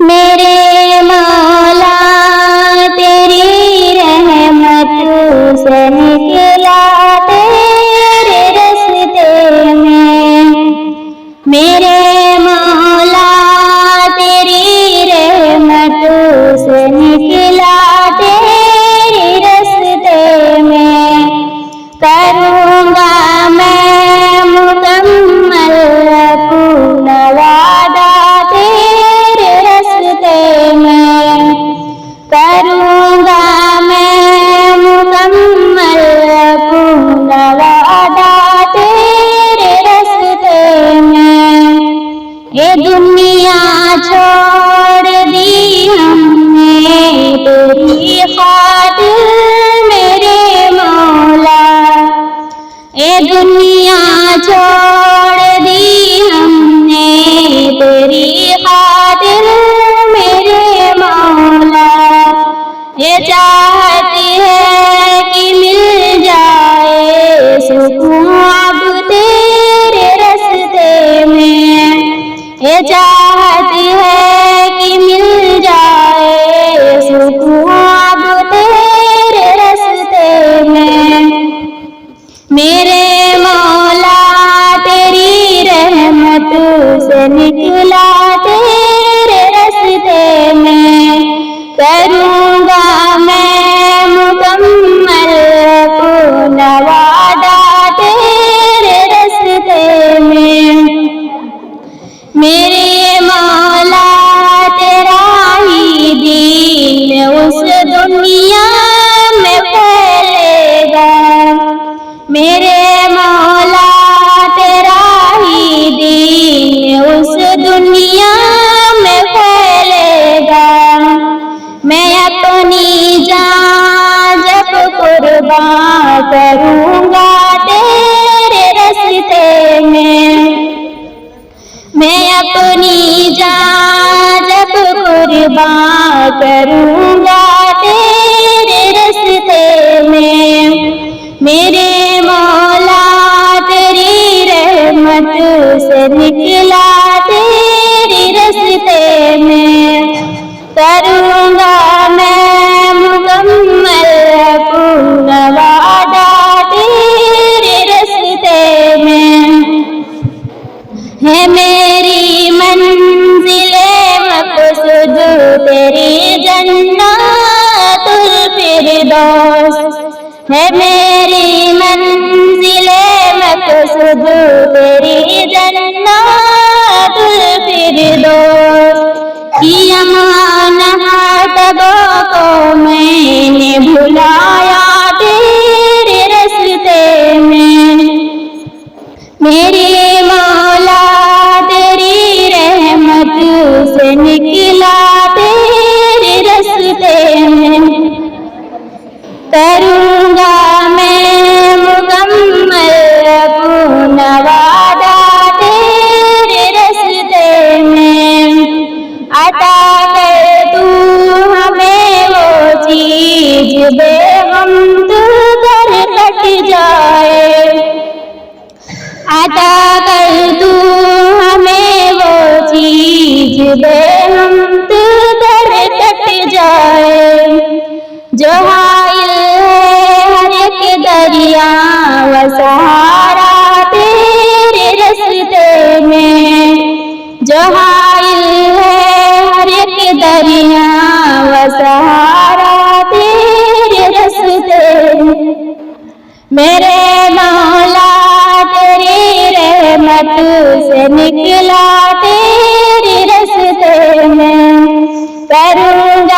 मेरे मौला तेरी रहमत से निकला तेरे रस्ते में। मेरे मौला तेरी रहमत से निकला तेरे रस्ते में। करूँगा मैं मुकम्मल अपना वादा तेरे रस्ते में। करूँगा मैं मुकम्मल अपना वादा तेरे रस्ते में। ये दुनिया छोड़ दी हमने तेरी खातिर मेरे मौला। ये दुनिया छोड़ दी हमने तेरी खातिर मेरे मौला। ये चाहती है कि मिल जाए सुकून अब तेरे रस्ते में। ये चाहती है कि मिल जाए सुकून अब तेरे रस्ते में। मेरे मौला तेरी रहमत से निकला तेरे रस्ते में। करूँगा मैं मुकम्मल अपना वादा तेरे रस्ते में। मेरे मौला तेरा ही दीन उस दुनिया में फैलेगा। मेरे मौला तेरा ही दीन उस दुनिया में फैलेगा। मैं अपनी जान जब कुर्बान करूँगा तेरे रस्ते में। मैं अपनी जान जब कुर्बान करूँगा तेरे रस्ते में। मेरे मौला तेरी रहमत से निकला तेरे रस्ते में। करूँगा मैं मुकम्मल अपना वादा तेरे रस्ते में। है मेरी मंजिले मक़सूद तेरी जन्नतुल फिरदौस। है मेरी मंजिले मक़सूद तेरी जन्नतुल फिरदौस। कि अमानतों को मैंने भुलाया तेरे रस्ते में। मेरे मौला तेरी रहमत से निकला तेरे रस्ते में। करूँगा मैं मुकम्मल अपना वादा तेरे रस्ते में। अता कर तू हमें वो चीज बेगम तू कर कट जाए। अता कर तू हमें वो चीज बेगम तू कर कट जाए। जो हाइल है हर एक दरिया व सहारा तेरे रस्ते में। जो हाइल है हर एक दरिया व सहारा तेरे रस्ते में। मेरे मौला तेरी रहमत से निकला तेरे रस्ते में। करूँगा